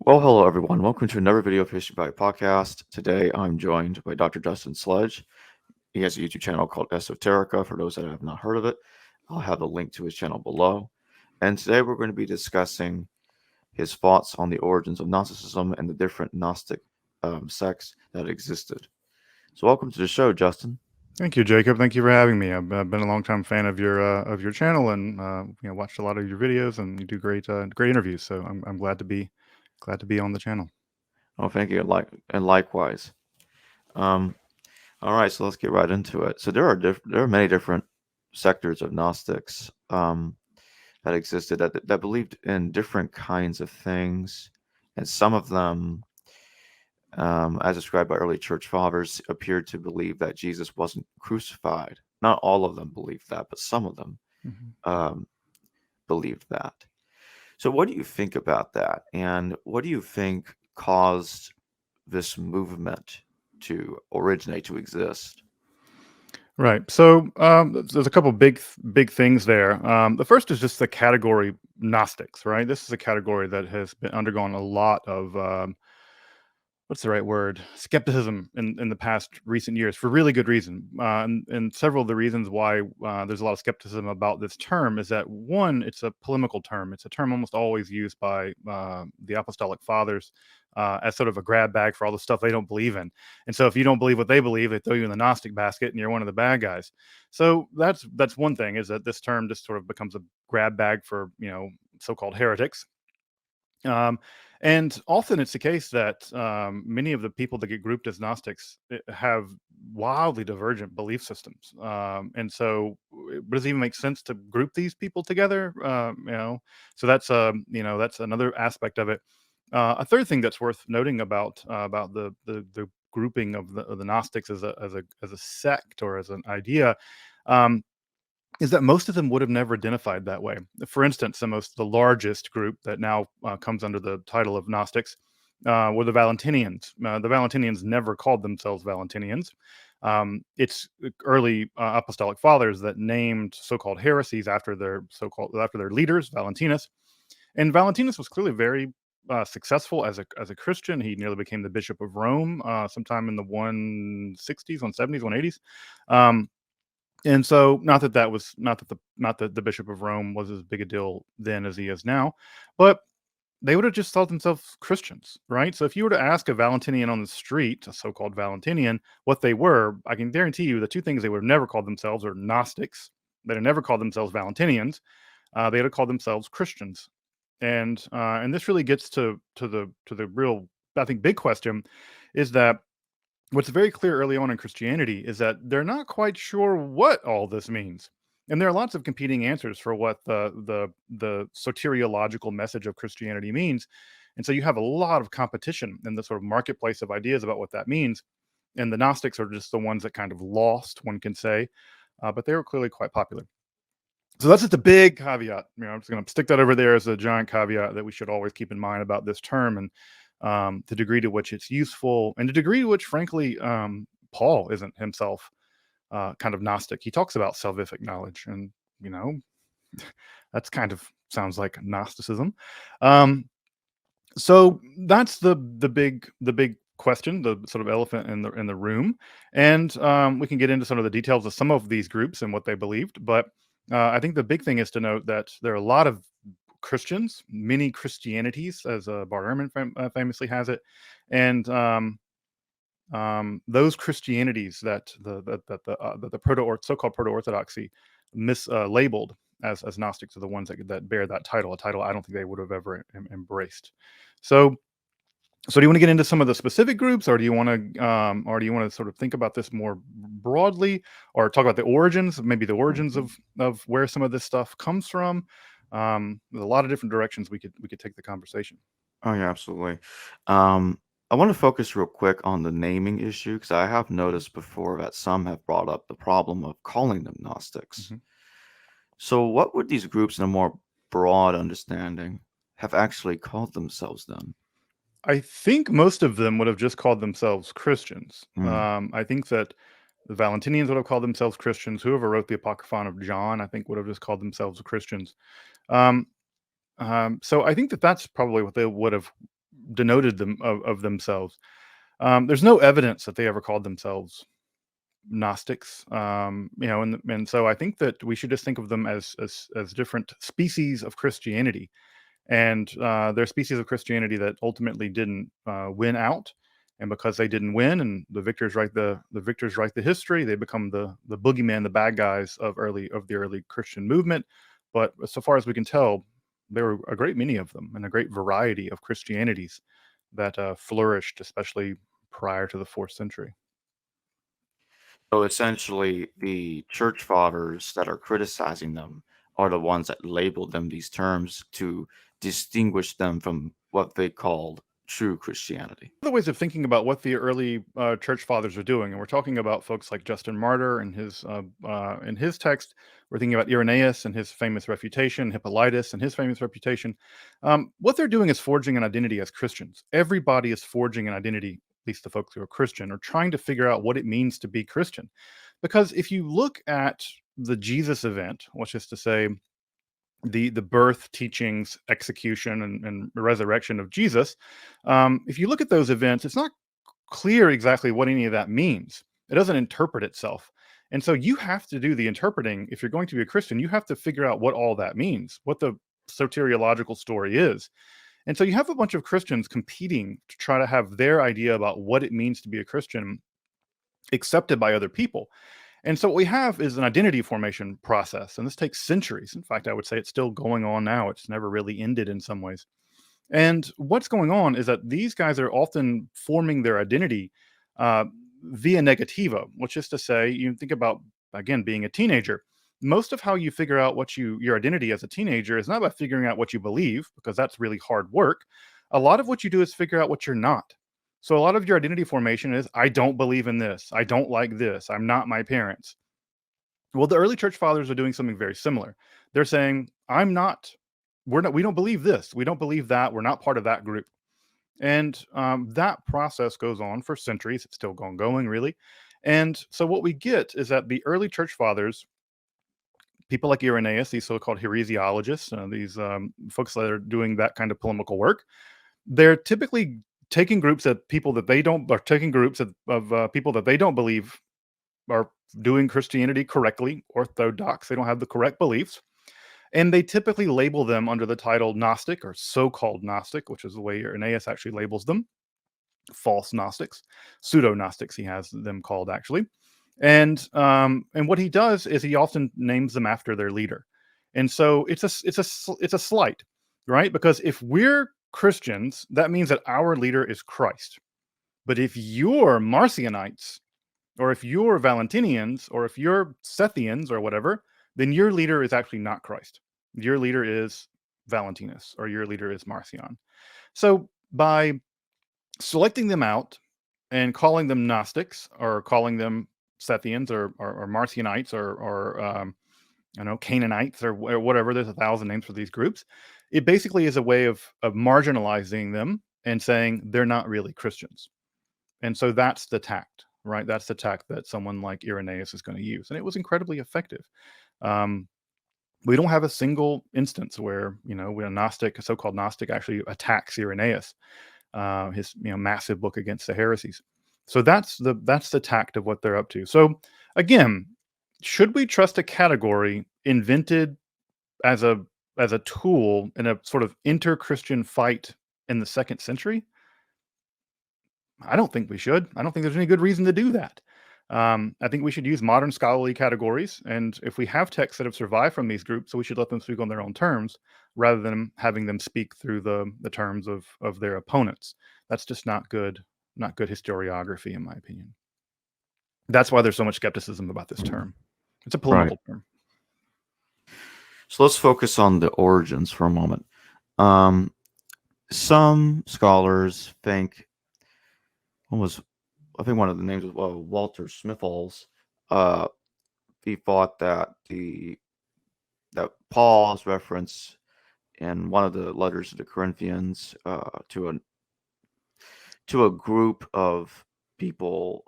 Well, hello everyone. Welcome to another video of History by Podcast. Today I'm joined by Dr. Justin Sledge. He has a YouTube channel called Esoterica. For those that have not heard of it, I'll have a link to his channel below. And today we're going to be discussing his thoughts on the origins of Gnosticism and the different Gnostic sects that existed. So welcome to the show, Justin. Thank you, Jacob. Thank you for having me. I've been a long-time fan of your channel and watched a lot of your videos, and you do great interviews. So I'm glad to be on the channel. Oh, thank you. And likewise. Um, all right, so let's get right into it. So there are many different sectors of Gnostics. That existed that believed in different kinds of things, and some of them, as described by early church fathers, appeared to believe that Jesus wasn't crucified. Not all of them believed that, but some of them Mm-hmm. um, believed that. So, what do you think about that? And what do you think caused this movement to originate, to exist? Right. So there's a couple big things there. The first is just the category Gnostics. Right. This is a category that has been undergone a lot of what's the right word? Skepticism in the past recent years for really good reason. And several of the reasons why there's a lot of skepticism about this term is that one, it's a polemical term. It's a term almost always used by the Apostolic Fathers as sort of a grab bag for all the stuff they don't believe in. And so if you don't believe what they believe, they throw you in the Gnostic basket and you're one of the bad guys. So that's one thing, is that this term just sort of becomes a grab bag for, so-called heretics. Um, and often it's the case that many of the people that get grouped as Gnostics have wildly divergent belief systems. And so, does it even make sense to group these people together? So that's another aspect of it. A third thing that's worth noting about the grouping of the Gnostics as a sect or as an idea. Um, is that most of them would have never identified that way. For instance, the largest group that now comes under the title of Gnostics were the Valentinians. The Valentinians never called themselves Valentinians. It's early apostolic fathers that named so-called heresies after their leaders, Valentinus. And Valentinus was clearly very successful as a Christian. He nearly became the Bishop of Rome sometime in the 160s, 170s, 180s. And so, not that the Bishop of Rome was as big a deal then as he is now, but they would have just thought themselves Christians, right? So if you were to ask a Valentinian on the street, a so-called Valentinian, what they were, I can guarantee you the two things they would have never called themselves are Gnostics. They'd have never called themselves Valentinians. They'd have called themselves Christians. And this really gets to the real, I think, big question, is that what's very clear early on in Christianity is that they're not quite sure what all this means. And there are lots of competing answers for what the soteriological message of Christianity means. And so you have a lot of competition in the sort of marketplace of ideas about what that means. And the Gnostics are just the ones that kind of lost, one can say, but they were clearly quite popular. So that's just a big caveat. I'm just going to stick that over there as a giant caveat that we should always keep in mind about this term, and the degree to which it's useful, and the degree to which, frankly, Paul isn't himself kind of Gnostic. He talks about salvific knowledge, and you know that's kind of sounds like Gnosticism. Um, so that's the big question, the sort of elephant in the room, and we can get into some of the details of some of these groups and what they believed. But I think the big thing is to note that there are a lot of Christians, many Christianities, as Bart Ehrman famously has it, and those Christianities that the so-called proto-orthodoxy mislabeled as Gnostics are the ones that bear that title, a title I don't think they would have ever embraced. So, do you want to get into some of the specific groups, or do you want to sort of think about this more broadly, or talk about the origins, maybe the origins of where some of this stuff comes from? There's a lot of different directions we could take the conversation. Oh yeah, absolutely. I want to focus real quick on the naming issue because I have noticed before that some have brought up the problem of calling them Gnostics. Mm-hmm. So, what would these groups, in a more broad understanding, have actually called themselves then? I think most of them would have just called themselves Christians. Mm. I think that the Valentinians would have called themselves Christians. Whoever wrote the Apocryphon of John, I think, would have just called themselves Christians. Um, so I think that that's probably what they would have denoted them of themselves. There's no evidence that they ever called themselves Gnostics, and so I think that we should just think of them as different species of Christianity, and they're species of Christianity that ultimately didn't win out, and because they didn't win, and the victors write the history, they become the boogeyman, the bad guys of the early Christian movement. But so far as we can tell, there were a great many of them, and a great variety of Christianities that flourished, especially prior to the 4th century. So essentially, the church fathers that are criticizing them are the ones that labeled them these terms to distinguish them from what they called true Christianity. Other ways of thinking about what the early church fathers are doing, and we're talking about folks like Justin Martyr and in his text. We're thinking about Irenaeus and his famous refutation, Hippolytus and his famous reputation. What they're doing is forging an identity as Christians. Everybody is forging an identity, at least the folks who are Christian, are trying to figure out what it means to be Christian. Because if you look at the Jesus event, which is to say the birth, teachings, execution, and resurrection of Jesus, if you look at those events, it's not clear exactly what any of that means. It doesn't interpret itself. And so you have to do the interpreting. If you're going to be a Christian, you have to figure out what all that means, what the soteriological story is. And so you have a bunch of Christians competing to try to have their idea about what it means to be a Christian accepted by other people. And so what we have is an identity formation process, and this takes centuries. In fact, I would say it's still going on now. It's never really ended in some ways. And what's going on is that these guys are often forming their identity via negativa, which is to say, you think about, again, being a teenager. Most of how you figure out your identity as a teenager is not about figuring out what you believe, because that's really hard work. A lot of what you do is figure out what you're not. So a lot of your identity formation is, I don't believe in this. I don't like this. I'm not my parents. Well, the early church fathers are doing something very similar. They're saying, we don't believe this. We don't believe that. We're not part of that group. And that process goes on for centuries. It's still going, really. And so what we get is that the early church fathers, people like Irenaeus, these so-called heresiologists, these folks that are doing that kind of polemical work, they're typically taking groups of people that they don't, or taking groups of people that they don't believe are doing Christianity correctly, orthodox. They don't have the correct beliefs. And they typically label them under the title Gnostic, or so-called Gnostic, which is the way Irenaeus actually labels them. False Gnostics, pseudo-Gnostics, he has them called actually. And what he does is he often names them after their leader. And so it's a slight, right? Because if we're Christians, that means that our leader is Christ. But if you're Marcionites, or if you're Valentinians, or if you're Sethians or whatever, then your leader is actually not Christ. Your leader is Valentinus, or your leader is Marcion. So by selecting them out and calling them Gnostics, or calling them Sethians, or Marcionites, or Canaanites, or whatever, there's 1,000 names for these groups. It basically is a way of marginalizing them and saying they're not really Christians. And so that's the tact, right? That's the tact that someone like Irenaeus is going to use. And it was incredibly effective. We don't have a single instance where, when a so-called Gnostic actually attacks Irenaeus, his massive book against the heresies. So that's the tact of what they're up to. So again, should we trust a category invented as a tool in a sort of inter-Christian fight in the 2nd century? I don't think we should. I don't think there's any good reason to do that. I think we should use modern scholarly categories, and if we have texts that have survived from these groups, so we should let them speak on their own terms, rather than having them speak through the terms of their opponents. That's just not good historiography, in my opinion. That's why there's so much skepticism about this term. It's a polemical term. So let's focus on the origins for a moment. Some scholars think, I think one of the names was Walter Smitholz. He thought that that Paul's reference in one of the letters to the Corinthians to a group of people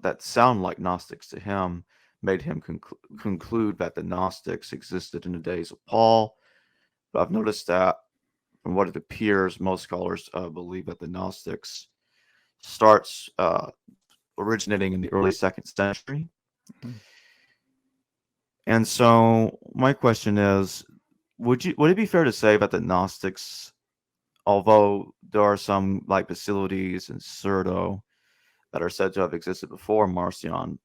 that sound like Gnostics to him made him conclude that the Gnostics existed in the days of Paul. But I've noticed that from what it appears, most scholars believe that the Gnostics starts originating in the early 2nd century. Mhm. And so my question is, would it be fair to say that the Gnostics, although there are some like Basilides and Cerdo that are said to have existed before Marcion,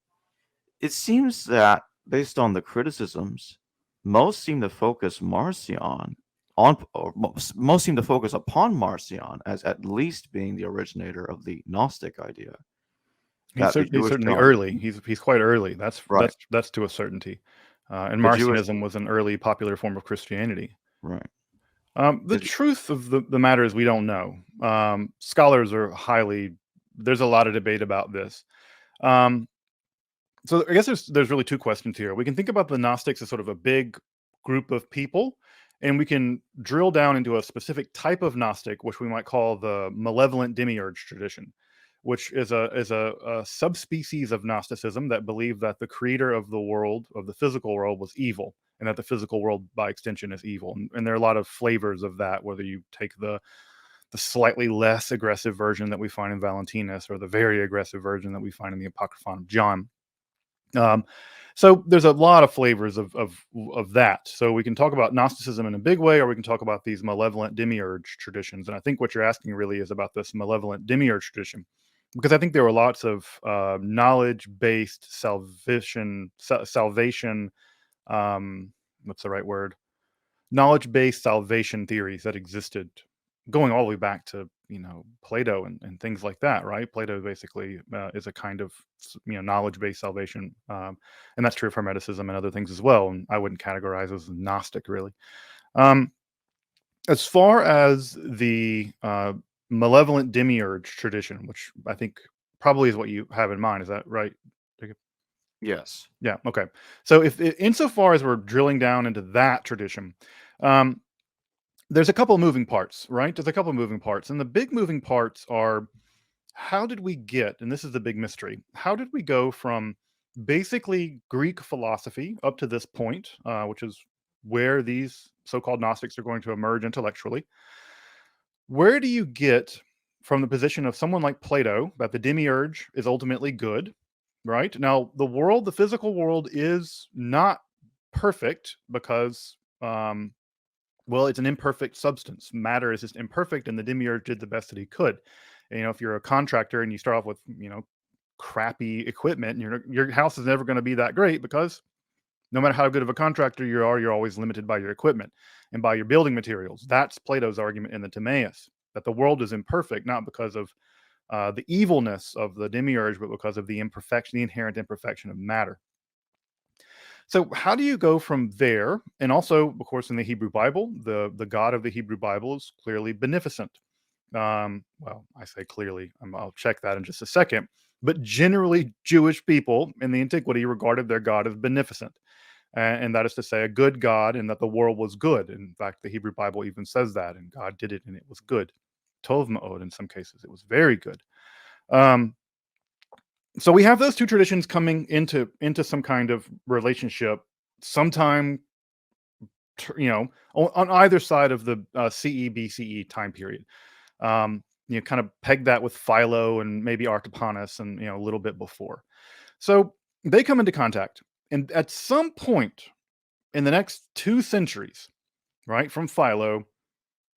it seems that based on the criticisms, most seem to focus Marcion or most seem to focus upon Marcion as at least being the originator of the Gnostic idea that the He's Jewish certainly God, early. He's quite early. That's right, to a certainty. And the Jewish, Marcionism was an early popular form of Christianity. right, The truth of the matter is we don't know. Scholars are highly. There's a lot of debate about this. Um, so I guess there's really two questions here. We can think about the Gnostics as sort of a big group of people, and we can drill down into a specific type of Gnostic, which we might call the malevolent demiurge tradition, which is a subspecies of Gnosticism that believed that the creator of the world, of the physical world, was evil, and that the physical world, by extension, is evil. And there are a lot of flavors of that, whether you take the slightly less aggressive version that we find in Valentinus, or the very aggressive version that we find in the Apocryphon of John. Um, so there's a lot of flavors of that. So we can talk about Gnosticism in a big way, or we can talk about these malevolent demiurge traditions. And I think what you're asking really is about this malevolent demiurge tradition, because I think there were lots of knowledge-based salvation. What's the right word? Knowledge-based salvation theories that existed going all the way back to Plato and things like that, right? Plato basically is a kind of knowledge-based salvation, and that's true of Hermeticism and other things as well. And I wouldn't categorize as Gnostic really. Um, as far as the malevolent demiurge tradition, which I think probably is what you have in mind, is that right, Jacob? yes, Yeah. Okay. So if insofar as we're drilling down into that tradition, um, there's a couple of moving parts, right? There's a couple of moving parts, and the big moving parts are how did we get, and this is the big mystery, how did we go from basically Greek philosophy up to this point, which is where these so-called Gnostics are going to emerge intellectually? Where do you get from the position of someone like Plato that the demiurge is ultimately good, right? Now, the world, the physical world, is not perfect because well, it's an imperfect substance. Matter is just imperfect, and the demiurge did the best that he could. And, if you're a contractor and you start off with, crappy equipment, your house is never going to be that great, because no matter how good of a contractor you are, you're always limited by your equipment and by your building materials. That's Plato's argument in the Timaeus, that the world is imperfect, not because of the evilness of the demiurge, but because of the imperfection, the inherent imperfection of matter. So how do you go from there? And also, of course, in the Hebrew Bible, the God of the Hebrew Bible is clearly beneficent. Well, I say clearly, I'll check that in just a second. But generally, Jewish people in the antiquity regarded their God as beneficent. And that is to say, a good God, and that the world was good. In fact, the Hebrew Bible even says that, and God did it, and it was good. Tov ma'od, in some cases, it was very good. Um, so we have those two traditions coming into some kind of relationship sometime, on either side of the CE BCE time period. Kind of peg that with Philo and maybe Artapanus, and a little bit before. So they come into contact, and at some point in the next 2 centuries, right from Philo,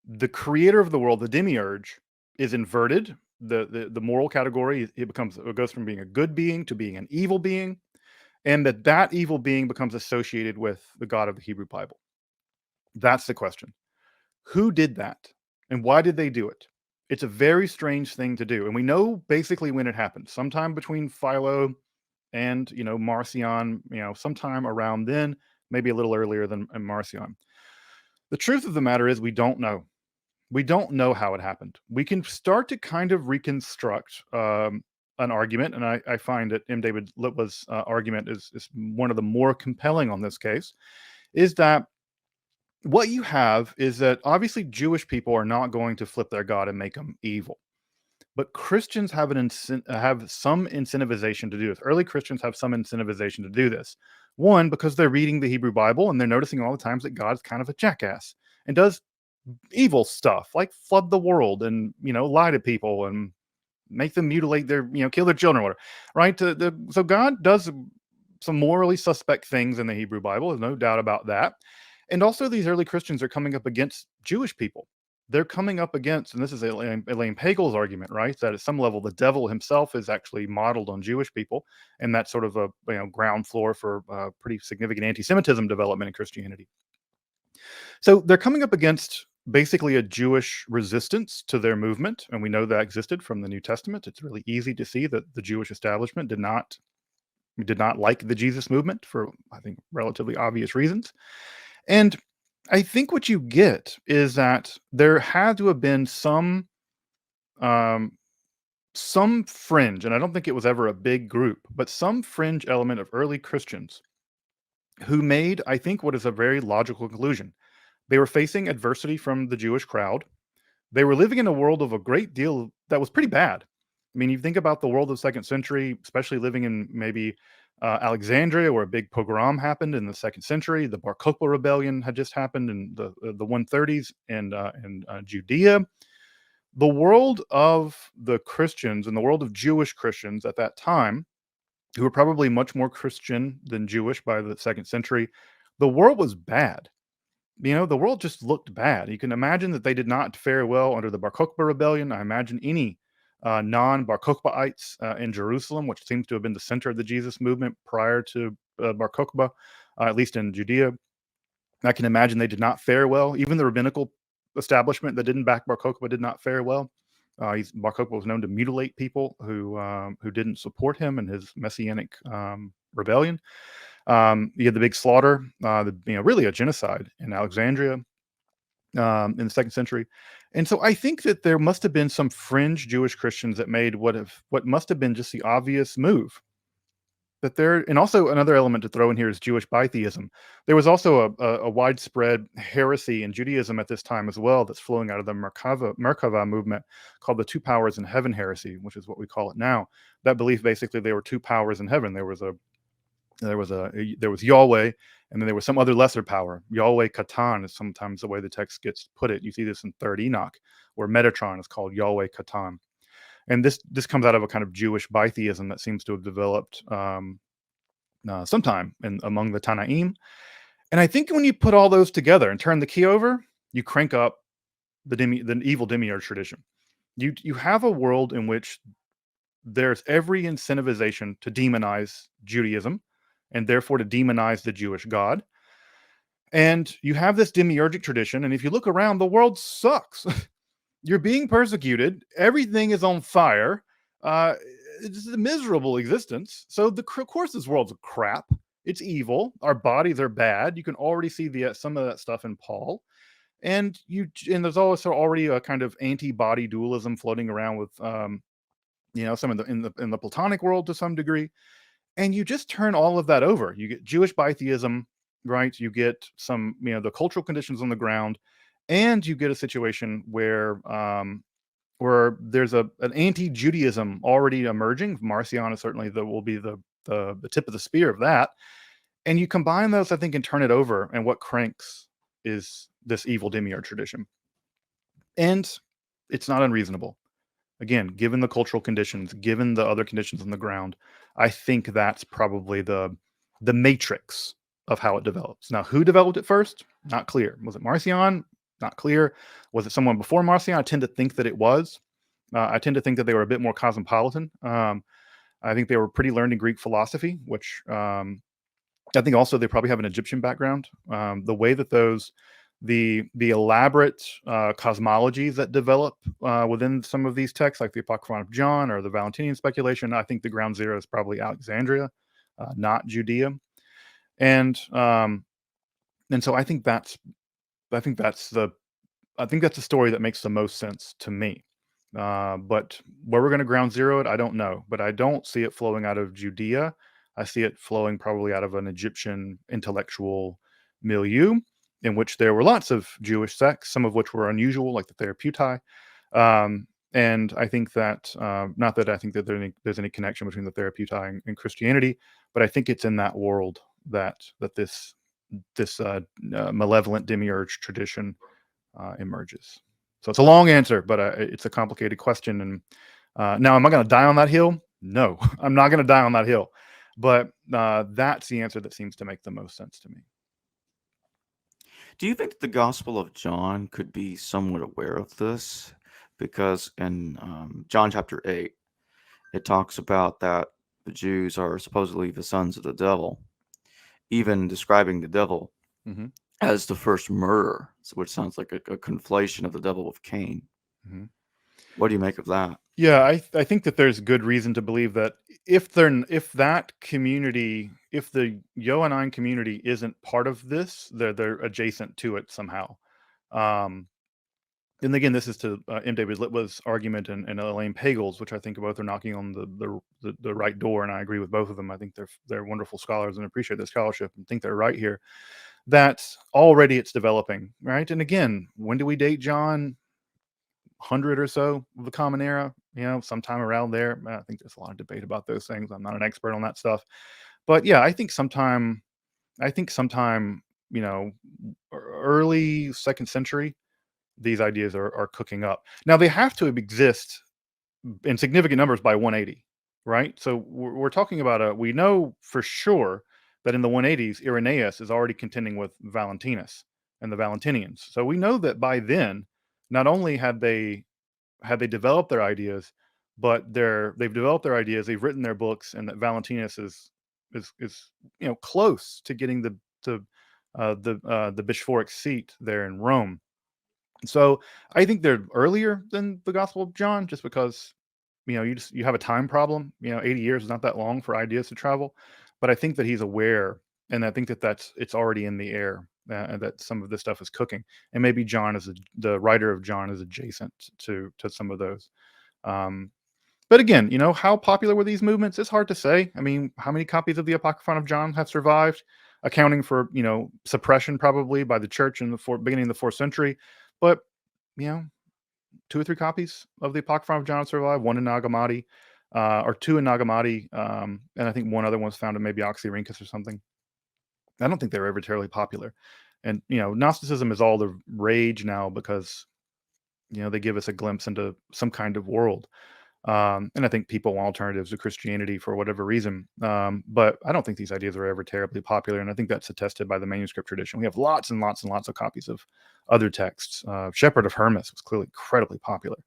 the creator of the world, the demiurge, is inverted. The moral category, it goes from being a good being to being an evil being, and that evil being becomes associated with the God of the Hebrew Bible. That's the question. Who did that, and why did they do it? It's a very strange thing to do, and we know basically when it happened. Sometime between Philo and Marcion, sometime around then, maybe a little earlier than Marcion. The truth of the matter is we don't know. We don't know how it happened. We can start to kind of reconstruct an argument, and I find that M. David Litwa's argument is one of the more compelling on this case, is that what you have is that obviously Jewish people are not going to flip their God and make him evil. But Christians have have some incentivization to do this. Early Christians have some incentivization to do this. One, because they're reading the Hebrew Bible and they're noticing all the times that God's kind of a jackass and does evil stuff, like flood the world and lie to people and make them mutilate their kill their children, or whatever, right? So God does some morally suspect things in the Hebrew Bible. There's no doubt about that. And also, these early Christians are coming up against Jewish people. They're coming up against, and this is Elaine Pagel's argument, right? That at some level, the devil himself is actually modeled on Jewish people, and that's sort of a ground floor for pretty significant anti-Semitism development in Christianity. So they're coming up against basically a Jewish resistance to their movement, and we know that existed from the New Testament. It's really easy to see that the Jewish establishment did not like the Jesus movement for, I think, relatively obvious reasons. And I think what you get is that there had to have been um, some fringe, and I don't think it was ever a big group, but some fringe element of early Christians who made, I think, what is a very logical conclusion. They were facing adversity from the Jewish crowd. They were living in a world of a great deal that was pretty bad. I mean, you think about the world of the second century, especially living in maybe Alexandria, where a big pogrom happened in the second century. The Bar Kokhba rebellion had just happened in the 130s in Judea. The world of the Christians and the world of Jewish Christians at that time, who were probably much more Christian than Jewish by the second century, the world was bad. The world just looked bad. You can imagine that they did not fare well under the Bar Kokhba rebellion. I imagine any non-Bar Kokhbaites in Jerusalem, which seems to have been the center of the Jesus movement prior to Bar Kokhba, at least in Judea. I can imagine they did not fare well. Even the rabbinical establishment that didn't back Bar Kokhba did not fare well. Bar Kokhba was known to mutilate people who didn't support him and his messianic rebellion. You had the big slaughter, really a genocide in Alexandria in the second century. And so I think that there must have been some fringe Jewish Christians that made what must have been just the obvious move. And also another element to throw in here is Jewish bitheism. There was also a widespread heresy in Judaism at this time as well that's flowing out of the Merkava movement called the two powers in heaven heresy, which is what we call it now. That belief, basically, there were two powers in heaven. There was Yahweh, and then there was some other lesser power. Yahweh Katan is sometimes the way the text gets put it. You see this in Third Enoch, where Metatron is called Yahweh Katan. And this comes out of a kind of Jewish bitheism that seems to have developed sometime among the Tanaim. And I think when you put all those together and turn the key over, you crank up the evil demiurge tradition. You have a world in which there's every incentivization to demonize Judaism, and therefore to demonize the Jewish God. And you have this demiurgic tradition, and if you look around, the world sucks. You're being persecuted. Everything is on fire. It's a miserable existence. So of course this world's crap. It's evil. Our bodies are bad. You can already see some of that stuff in Paul. And there's also already a kind of anti-body dualism floating around with some in the Platonic world to some degree. And you just turn all of that over. You get Jewish bitheism, right? You get some, the cultural conditions on the ground, and you get a situation where there's an anti-Judaism already emerging. Marcion is certainly will be the tip of the spear of that. And you combine those, I think, and turn it over, and what cranks is this evil demiurge tradition. And it's not unreasonable. Again, given the cultural conditions, given the other conditions on the ground, I think that's probably the matrix of how it develops. Now, who developed it first? Not clear. Was it Marcion? Not clear. Was it someone before Marcion? I tend to think that it was. I tend to think that they were a bit more cosmopolitan. I think they were pretty learned in Greek philosophy, which I think also they probably have an Egyptian background. The way that the elaborate cosmologies that develop within some of these texts, like the Apocryphon of John or the Valentinian speculation, I think the ground zero is probably Alexandria, not Judea. And so I think that's the story that makes the most sense to me. But where we're going to ground zero it, I don't know. But I don't see it flowing out of Judea. I see it flowing probably out of an Egyptian intellectual milieu, in which there were lots of Jewish sects, some of which were unusual, like the Therapeutai. And I think that, not that I think that there's any connection between the Therapeutai and Christianity, but I think it's in that world that this malevolent demiurge tradition emerges. So it's a long answer, but it's a complicated question. And now, am I going to die on that hill? No, I'm not going to die on that hill. But that's the answer that seems to make the most sense to me. Do you think the Gospel of John could be somewhat aware of this? Because in John chapter 8, it talks about that the Jews are supposedly the sons of the devil, even describing the devil Mm-hmm. as the first murderer, which sounds like a conflation of the devil with Cain. Mm-hmm. What do you make of that? Yeah, I think that there's good reason to believe that if that community, if the Johannine community isn't part of this, they're adjacent to it somehow. Um, and again, this is to M. David Litwa's argument and Elaine Pagel's, which I think both are knocking on the right door, and I agree with both of them. I think they're wonderful scholars and appreciate their scholarship and think they're right here. That already it's developing, right? And again, when do we date John? 100 or so of the Common Era, sometime around there. I think there's a lot of debate about those things. I'm not an expert on that stuff, but yeah, I think sometime, you know, early second century, these ideas are cooking up. Now they have to exist in significant numbers by 180, right? So we're talking about we know for sure that in the 180s, Irenaeus is already contending with Valentinus and the Valentinians. So we know that by then, not only had they developed their ideas, but they've developed their ideas, they've written their books, and that Valentinus is close to getting the bishopric seat there in Rome. So I think they're earlier than the Gospel of John, just because you have a time problem. 80 years is not that long for ideas to travel, but I think that he's aware, and I think that it's already in the air, and that some of this stuff is cooking, and maybe the writer of John is adjacent to some of those. Um, but again, how popular were these movements? It's hard to say. I mean, how many copies of the Apocryphon of John have survived, accounting for suppression probably by the church in the beginning of the fourth century, but you know 2 or 3 copies of the Apocryphon of John survive, one in Nag Hammadi, or 2 in Nag Hammadi, and I think one other one's found in maybe Oxyrhynchus or something. I don't think they were ever terribly popular. And, Gnosticism is all the rage now because, they give us a glimpse into some kind of world. And I think people want alternatives to Christianity for whatever reason. But I don't think these ideas are ever terribly popular. And I think that's attested by the manuscript tradition. We have lots and lots and lots of copies of other texts. Shepherd of Hermas was clearly incredibly popular.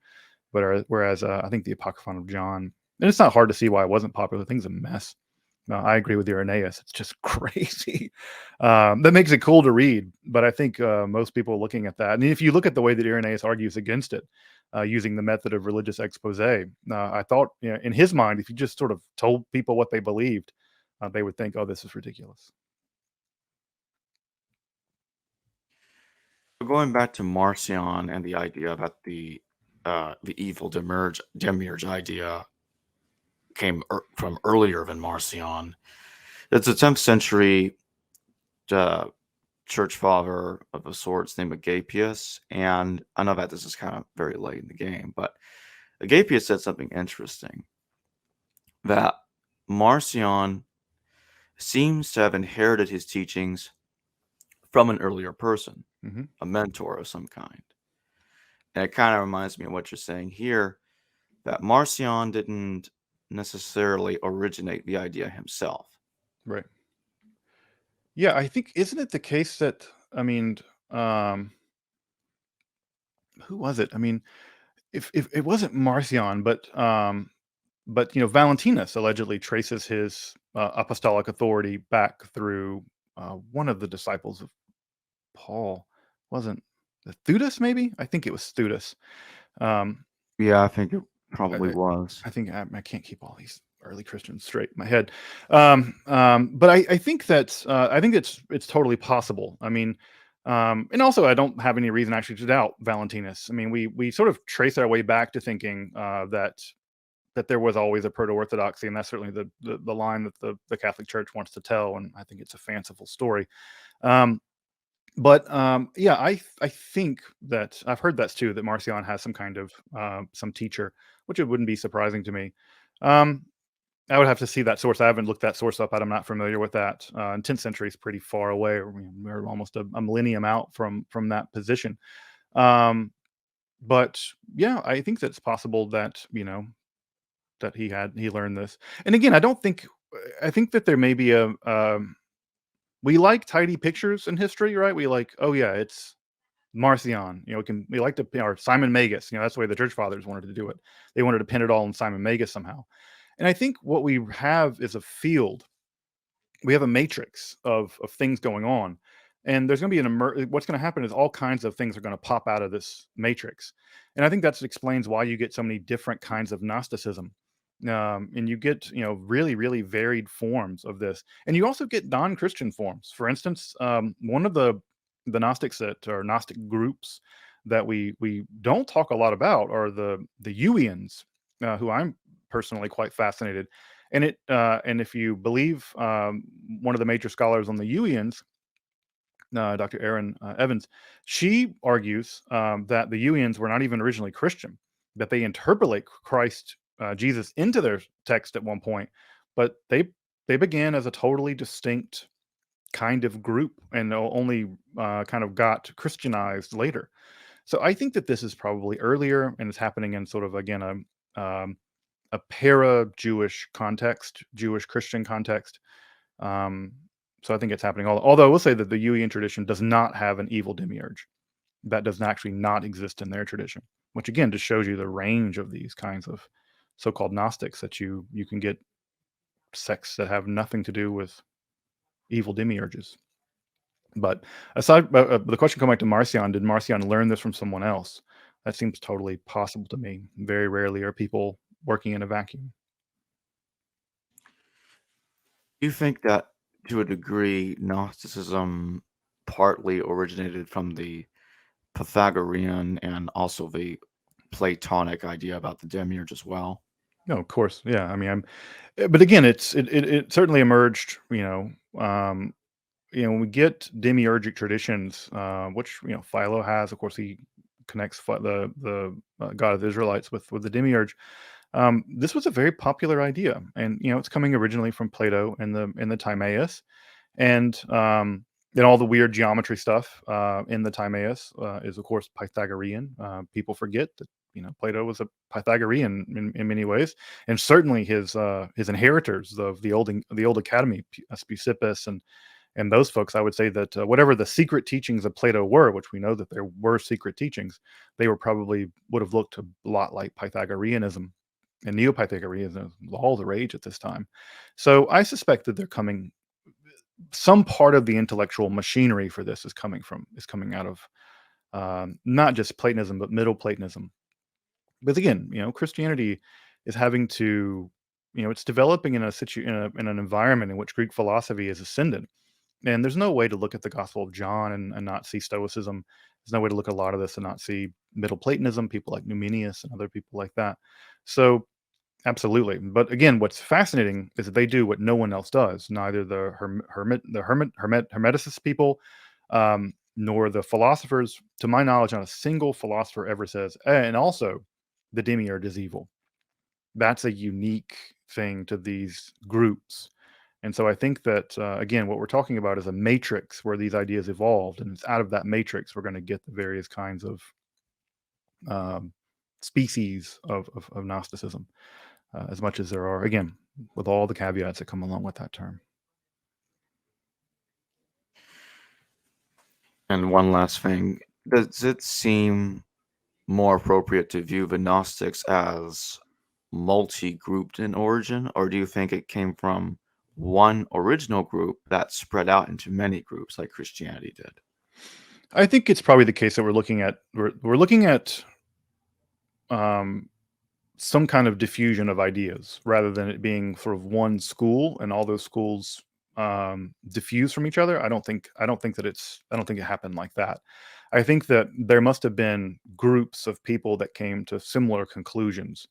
But whereas I think the Apocryphon of John, and it's not hard to see why it wasn't popular. The thing's a mess. I agree with Irenaeus. It's just crazy. That makes it cool to read. But I think most people looking at that, and if you look at the way that Irenaeus argues against it, using the method of religious expose, I thought, in his mind, if you just sort of told people what they believed, they would think, oh, this is ridiculous. Going back to Marcion and the idea that the evil demiurge idea came from earlier than Marcion. It's a 10th century church father of a sorts named Agapius, and I know that this is kind of very late in the game, but Agapius said something interesting, that Marcion seems to have inherited his teachings from an earlier person, Mm-hmm. a mentor of some kind. And it kind of reminds me of what you're saying here, that Marcion didn't necessarily originate the idea himself. Right. Yeah, I think, isn't it the case that, I mean, who was it? I mean, if it wasn't Marcion, but Valentinus allegedly traces his apostolic authority back through one of the disciples of Paul. Wasn't it Theudas? Maybe, I think it was Theudas. Um, Yeah, I think it I, probably I was. I think I can't keep all these early Christians straight in my head. But I think it's totally possible. I mean, and also I don't have any reason actually to doubt Valentinus. I mean, we sort of trace our way back to thinking that there was always a proto-orthodoxy, and that's certainly the line that the Catholic Church wants to tell, and I think it's a fanciful story. But yeah, I think that I've heard that too, that Marcion has some kind of some teacher, which it wouldn't be surprising to me. Um, I would have to see that source. I haven't looked that source up. I'm not familiar with that. And 10th century is pretty far away. We're almost a millennium out from that position. Um, but yeah, I think that's possible that that he learned this. And again, I think that there may be a we like tidy pictures in history, right? We like, oh yeah, it's Marcion. We like to, or Simon Magus. That's the way the church fathers wanted to do it. They wanted to pin it all on Simon Magus somehow. And I think what we have is a field. We have a matrix of things going on, and there's going to be what's going to happen is all kinds of things are going to pop out of this matrix. And I think that explains why you get so many different kinds of Gnosticism. And you get really really varied forms of this, and you also get non-Christian forms. For instance, one of the Gnostics that are Gnostic groups that we don't talk a lot about are the Uians, who I'm personally quite fascinated. And if you believe one of the major scholars on the Uians, Dr. Aaron Evans, she argues that the Uians were not even originally Christian, that they interpolate Christ Jesus into their text at one point, but they began as a totally distinct kind of group and only kind of got Christianized later. So I think that this is probably earlier and it's happening in sort of again a para-Jewish context, Jewish Christian context. Um, so I think it's happening. Although I will say that the Uian tradition does not have an evil demiurge. That does actually not exist in their tradition, which again just shows you the range of these kinds of so-called Gnostics that you can get sects that have nothing to do with evil demiurges. But the question coming back to Marcion, did Marcion learn this from someone else? That seems totally possible to me. Very rarely are people working in a vacuum. You think that to a degree, Gnosticism partly originated from the Pythagorean and also the Platonic idea about the demiurge as well? No, of course, yeah. I mean, but again, it certainly emerged. When we get demiurgic traditions, which Philo has, of course, he connects the God of the Israelites with the demiurge. This was a very popular idea, and it's coming originally from Plato in the Timaeus, and all the weird geometry stuff in the Timaeus is of course Pythagorean. People forget that Plato was a Pythagorean in many ways, and certainly his inheritors of the old Academy, Speusippus and those folks. I would say that whatever the secret teachings of Plato were, which we know that there were secret teachings, they would have looked a lot like Pythagoreanism, and Neo-Pythagoreanism is all the rage at this time. So I suspect that they're coming. Some part of the intellectual machinery for this is coming out of not just Platonism but Middle Platonism. But again, Christianity is having to, it's developing in an environment in which Greek philosophy is ascendant. And there's no way to look at the Gospel of John and not see Stoicism. There's no way to look at a lot of this and not see Middle Platonism, people like Numenius and other people like that. So absolutely. But again, what's fascinating is that they do what no one else does. Neither the Hermeticists people, nor the philosophers. To my knowledge, not a single philosopher ever says, and also the demiurge is evil. That's a unique thing to these groups. And so I think that, again, what we're talking about is a matrix where these ideas evolved. And it's out of that matrix we're going to get the various kinds of um, species of Gnosticism, as much as there are, again, with all the caveats that come along with that term. And one last thing, does it seem more appropriate to view the Gnostics as multi-grouped in origin, or do you think it came from one original group that spread out into many groups like Christianity did? I think it's probably the case that we're looking at um, some kind of diffusion of ideas rather than it being sort of one school and all those schools diffuse from each other. I don't think it happened like that. I think that there must have been groups of people that came to similar conclusions,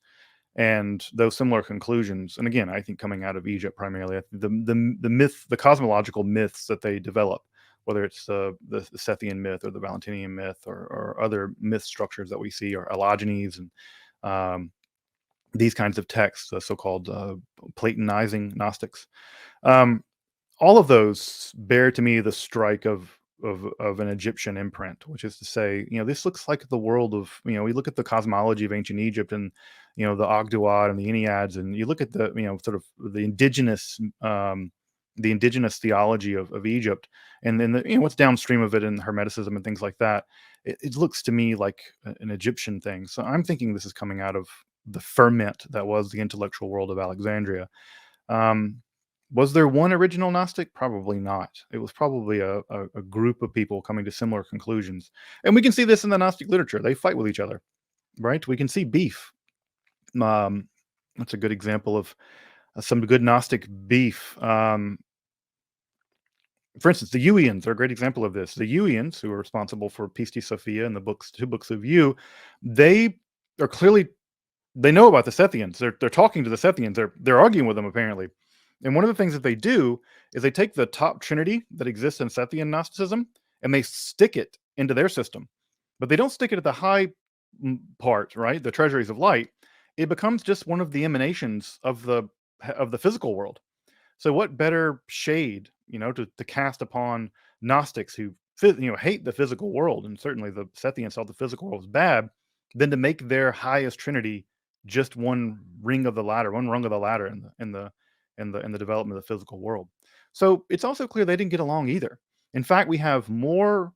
and those similar conclusions, and again, I think coming out of Egypt primarily, the cosmological myths that they develop, whether it's the Sethian myth or the Valentinian myth or other myth structures that we see, or allogenes and um, these kinds of texts, the so-called Platonizing Gnostics. Um, all of those bear to me the strike of of an Egyptian imprint, which is to say, this looks like the world of, we look at the cosmology of ancient Egypt and, the Ogdoad and the Enneads, and you look at the, sort of the indigenous theology of Egypt, and then what's downstream of it in Hermeticism and things like that. It looks to me like an Egyptian thing. So I'm thinking this is coming out of the ferment that was the intellectual world of Alexandria. Was there one original Gnostic? Probably not. It was probably a group of people coming to similar conclusions. And we can see this in the Gnostic literature. They fight with each other, right? We can see beef. That's a good example of some good Gnostic beef. For instance, the Euians are a great example of this. The Euians, who are responsible for Pistis Sophia and the two books of Eu, they are clearly, they know about the Sethians. They're talking to the Sethians. They're arguing with them, apparently. And one of the things that they do is they take the top trinity that exists in Sethian Gnosticism and they stick it into their system. But they don't stick it at the high part, right? The treasuries of light. It becomes just one of the emanations of the physical world. So what better shade, to cast upon Gnostics who hate the physical world, and certainly the Sethians thought the physical world was bad, than to make their highest trinity just one rung of the ladder in the development of the physical world. So it's also clear they didn't get along either. In fact, we have more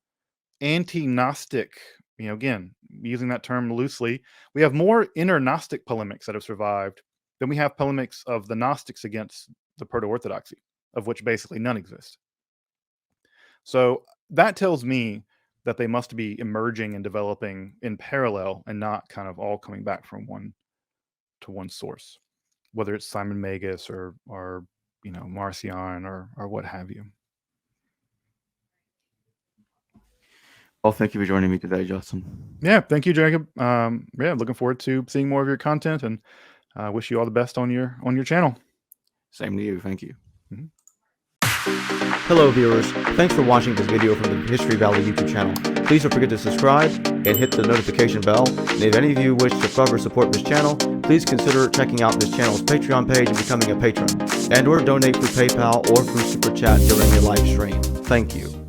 anti-Gnostic, again, using that term loosely, we have more inner Gnostic polemics that have survived than we have polemics of the Gnostics against the proto-orthodoxy, of which basically none exist. So that tells me that they must be emerging and developing in parallel and not kind of all coming back from one source, whether it's Simon Magus or Marcion or what have you. Well, thank you for joining me today, Justin. Yeah, thank you, Jacob. Looking forward to seeing more of your content, and wish you all the best on your channel. Same to you. Thank you. Mm-hmm. Hello, viewers. Thanks for watching this video from the History Valley YouTube channel. Please don't forget to subscribe and hit the notification bell. And if any of you wish to further support this channel, please consider checking out this channel's Patreon page and becoming a patron, and/or donate through PayPal or through Super Chat during a live stream. Thank you.